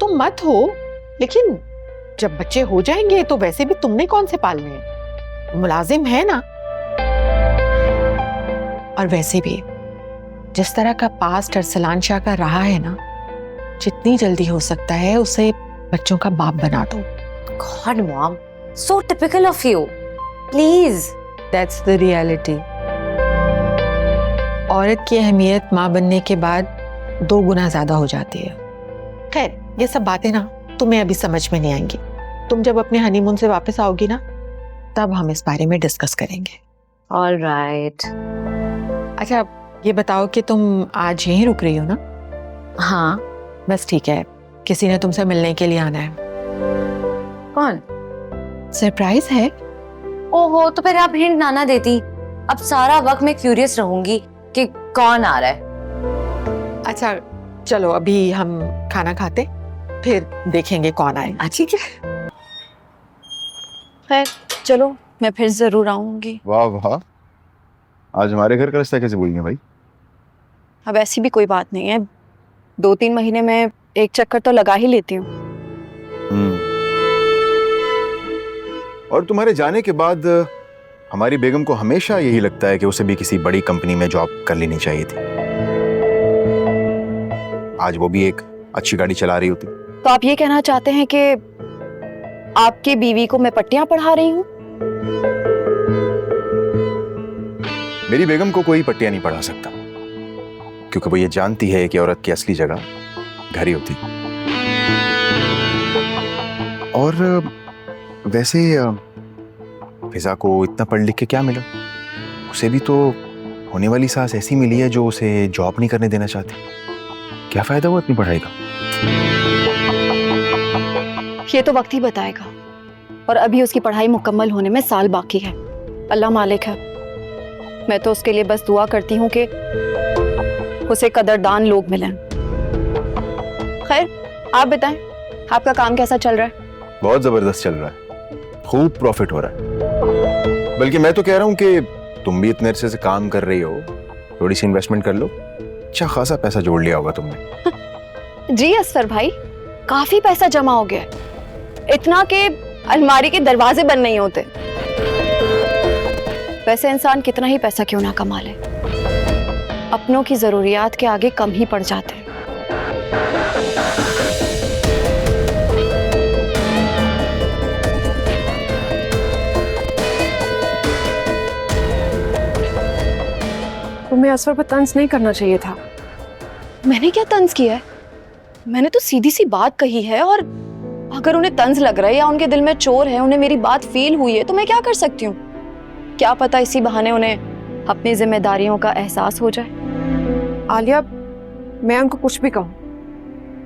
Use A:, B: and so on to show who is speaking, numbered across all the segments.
A: तुम मत हो, लेकिन जब बच्चे हो जाएंगे तो वैसे भी तुमने कौन से पालने हैं, मुलाजिम है ना। और वैसे भी जिस तरह का पास्ट अरसलान शाह का रहा है ना, जितनी जल्दी हो सकता है उसे बच्चों का बाप बना दो।
B: God, Mom, so typical of you. Please.
A: That's the reality. औरत की अहमियत माँ बनने के बाद 2 गुना ज्यादा हो जाती है। खैर, ये सब बातें ना तुम्हें अभी समझ में नहीं आएंगी। तुम जब अपने हनीमून से वापस आओगी ना, तब हम इस बारे में डिस्कस करेंगे।
B: All right.
A: अच्छा, ये बताओ कि तुम आज यहीं रुक रही हो ना?
B: हाँ।
A: बस ठीक है, किसी ने तुमसे मिलने के लिए आना है।
B: कौन?
A: सरप्राइज है।
B: ओहो, तो फिर आप हिंट ना देती। अब सारा वक्त मैं क्यूरियस रहूंगी कि कौन आ रहा है।
A: अच्छा चलो, अभी हम खाना खाते, फिर देखेंगे कौन आए। ठीक है।
C: खैर चलो, मैं फिर जरूर आऊंगी।
D: वाह वाह, आज हमारे घर का रिश्ता कैसे भूल गए भाई?
C: अब ऐसी भी कोई बात नहीं है, 2-3 महीने में एक चक्कर तो लगा ही लेती हूँ।
D: और तुम्हारे जाने के बाद हमारी बेगम को हमेशा यही लगता है कि उसे भी किसी बड़ी कंपनी में जॉब कर लेनी चाहिए थी। आज वो भी एक अच्छी गाड़ी चला रही होती।
C: तो आप ये कहना चाहते हैं कि आपकी बीवी को मैं पट्टियां पढ़ा रही हूँ?
D: मेरी बेगम को कोई पट्टियां नहीं पढ़ा सकता, क्योंकि वो ये जानती है कि औरत की असली जगह घर ही होती। और वैसे फिजा को इतना पढ़ लिख के क्या मिला? उसे भी तो होने वाली सास ऐसी मिली है जो उसे जॉब नहीं करने देना चाहती। क्या फायदा हुआ इतनी पढ़ाई का?
C: ये तो वक्त ही बताएगा, और अभी उसकी पढ़ाई मुकम्मल होने में साल बाकी है। अल्लाह मालिक है, मैं तो उसके लिए बस दुआ करती हूँ कि उसे कदरदान लोग मिलें। खैर आप बताएं, आपका काम कैसा चल रहा है?
D: बहुत जबरदस्त चल रहा है, खूब प्रॉफिट हो रहा है। बल्कि मैं तो कह रहा हूँ कि तुम भी इतने अरसे से काम कर रही हो, थोड़ी सी इन्वेस्टमेंट कर लो। अच्छा खासा पैसा जोड़ लिया होगा तुमने।
C: जी असफर भाई, काफी पैसा जमा हो गया है, इतना कि अलमारी के दरवाजे बंद नहीं होते। वैसे इंसान कितना ही पैसा क्यों ना कमा ले, अपनों की जरूरियात के आगे कम ही पड़ जाते हैं।
E: तुम्हें असफर पर तंज नहीं करना चाहिए था।
C: मैंने क्या तंज किया है? मैंने तो सीधी सी बात कही है, और अगर उन्हें तंज लग रहा है या उनके दिल में चोर है, उन्हें मेरी बात फील हुई है, तो मैं क्या कर सकती हूँ? क्या पता इसी बहाने उन्हें अपनी जिम्मेदारियों का एहसास हो जाए।
E: आलिया, मैं उनको कुछ भी कहूँ,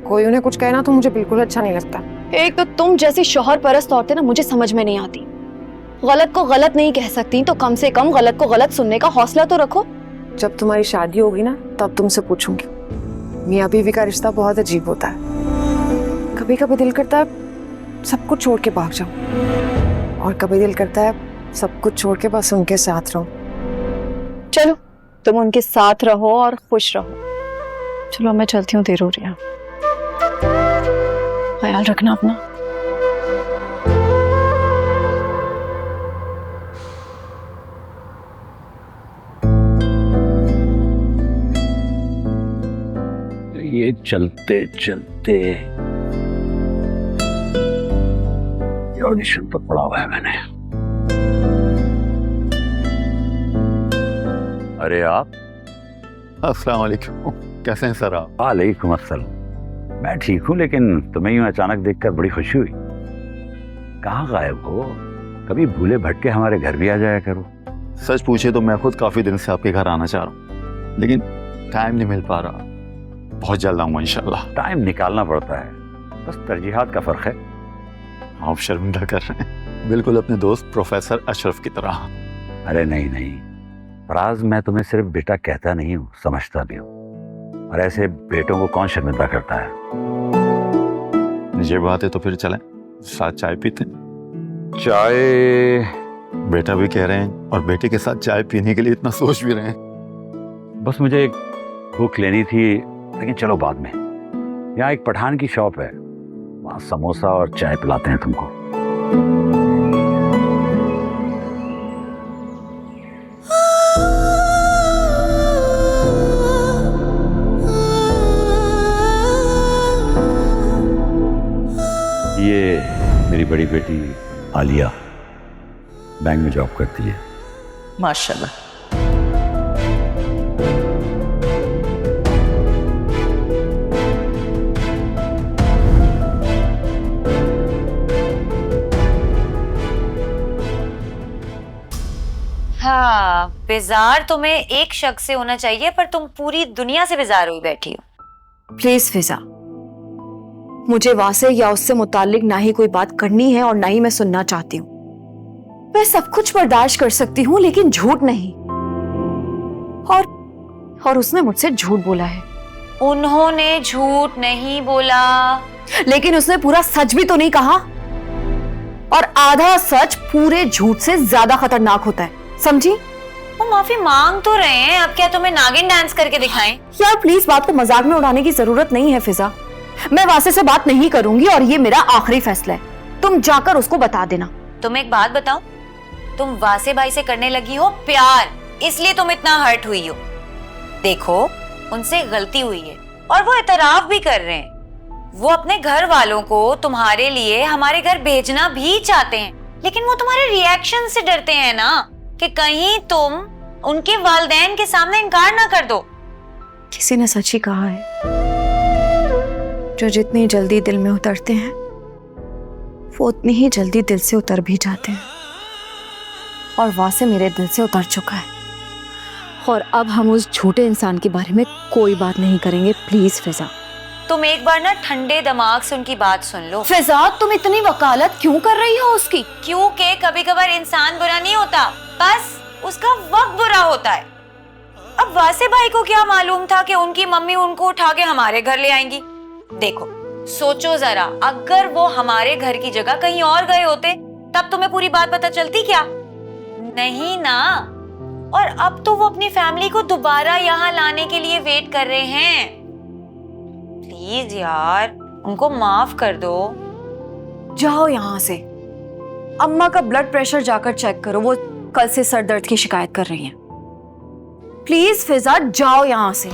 E: कोई उन्हें कुछ कहना तो मुझे बिल्कुल अच्छा नहीं लगता।
C: एक तो तुम जैसी शौहर परस्त औरतें ना मुझे समझ में नहीं आती। गलत को गलत नहीं कह सकती तो कम से कम गलत को गलत सुनने का हौसला तो रखो।
E: जब तुम्हारी शादी होगी ना, तब तुमसे पूछूंगी। मियाँ बीवी का रिश्ता बहुत अजीब होता है। कभी कभी दिल करता है सब कुछ छोड़ के भाग जाऊं, और कभी दिल करता है सब कुछ छोड़ के बस उनके साथ रहूं।
C: चलो तुम उनके साथ रहो और खुश रहो। चलो मैं चलती हूँ, देर हो रही है। ख्याल रखना अपना।
F: ये चलते चलते ऑडिशन पर पड़ा हुआ है मैंने। अरे आप?
G: अस्सलाम वालेकुम, कैसे हैं सर आप?
F: वालेकुम अस्सलाम। मैं ठीक हूँ, लेकिन तुम्हें यूं अचानक देखकर बड़ी खुशी हुई। कहाँ गायब हो? कभी भूले भटके हमारे घर भी आ जाया करो।
G: सच पूछे तो मैं खुद काफी दिन से आपके घर आना चाह रहा हूँ, लेकिन टाइम नहीं मिल पा रहा। बहुत जल्द आऊंगा इंशाल्लाह।
F: टाइम निकालना पड़ता है, बस तरजीहात का फर्क है।
G: आप शर्मिंदा कर रहे हैं, बिल्कुल अपने दोस्त प्रोफेसर अशरफ की तरह।
F: अरे नहीं नहीं फराज, मैं तुम्हें सिर्फ बेटा कहता नहीं हूँ, समझता भी हूँ। और ऐसे बेटों को कौन शर्मिंदा करता है?
G: ये बात है तो फिर चलें साथ चाय पीते।
F: चाय?
G: बेटा भी कह रहे हैं और बेटे के साथ चाय पीने के लिए इतना सोच भी रहे हैं।
F: बस मुझे भूख लेनी थी, लेकिन चलो बाद में। यहाँ एक पठान की शॉप है, वहाँ समोसा और चाय पिलाते हैं तुमको। ये मेरी बड़ी बेटी आलिया बैंक में जॉब करती है।
H: माशाल्लाह।
B: हाँ, बेजार तुम्हें एक शख्स से होना चाहिए, पर तुम पूरी दुनिया से बेजार हुई बैठी हो।
C: प्लीज फिजा, मुझे वासे या उससे मुतालिक ना ही कोई बात करनी है और ना ही मैं सुनना चाहती हूँ। मैं सब कुछ बर्दाश्त कर सकती हूँ लेकिन झूठ नहीं। और उसने मुझसे झूठ बोला है।
B: उन्होंने झूठ नहीं बोला,
C: लेकिन उसने पूरा सच भी तो नहीं कहा। और आधा सच पूरे झूठ से ज्यादा खतरनाक होता है, समझी?
B: वो माफी मांग तो रहे हैं, अब क्या तुम्हें नागिन डांस करके दिखाएं?
C: यार प्लीज, बात को मजाक में उड़ाने की जरूरत नहीं है फिजा। मैं वासे से बात नहीं करूंगी और ये मेरा आखिरी फैसला है। तुम जाकर उसको बता देना।
B: तुम एक बात बताओ, तुम वासे भाई से करने लगी हो प्यार, इसलिए तुम इतना हर्ट हुई हो। देखो, उनसे गलती हुई है और वो इतराफ भी कर रहे हैं। वो अपने घर वालों को तुम्हारे लिए हमारे घर भेजना भी चाहते हैं, लेकिन वो तुम्हारे रिएक्शन से डरते हैं ना, कि कहीं तुम उनके वालिदैन के सामने इनकार ना कर दो।
C: किसी ने सच ही कहा है, जो जितनी जल्दी दिल में उतरते हैं वो उतनी ही जल्दी दिल से उतर भी जाते हैं। और वासे मेरे दिल से उतर चुका है। और अब हम उस झूठे इंसान के बारे में कोई बात नहीं करेंगे, प्लीज फिजा।
B: तुम एक बार ना ठंडे दिमाग से उनकी बात सुन लो।
C: फिजा, तुम इतनी वकालत क्यों कर रही हो उसकी?
B: क्योंकि कभी कभार इंसान बुरा नहीं होता, बस उसका वक्त बुरा होता है। अब वासे भाई को क्या मालूम था कि उनकी मम्मी उनको उठा के हमारे घर ले आएंगी? देखो, सोचो जरा, अगर वो हमारे घर की जगह कहीं और गए होते तब तुम्हें पूरी बात पता चलती क्या? नहीं ना। और अब तो वो अपनी फैमिली को दोबारा यहाँ लाने के लिए वेट कर रहे हैं। प्लीज यार, उनको माफ कर दो।
C: जाओ यहाँ से। अम्मा का ब्लड प्रेशर जाकर चेक करो, वो कल से सर दर्द की शिकायत कर रही हैं। प्लीज फिजा, जाओ यहाँ से।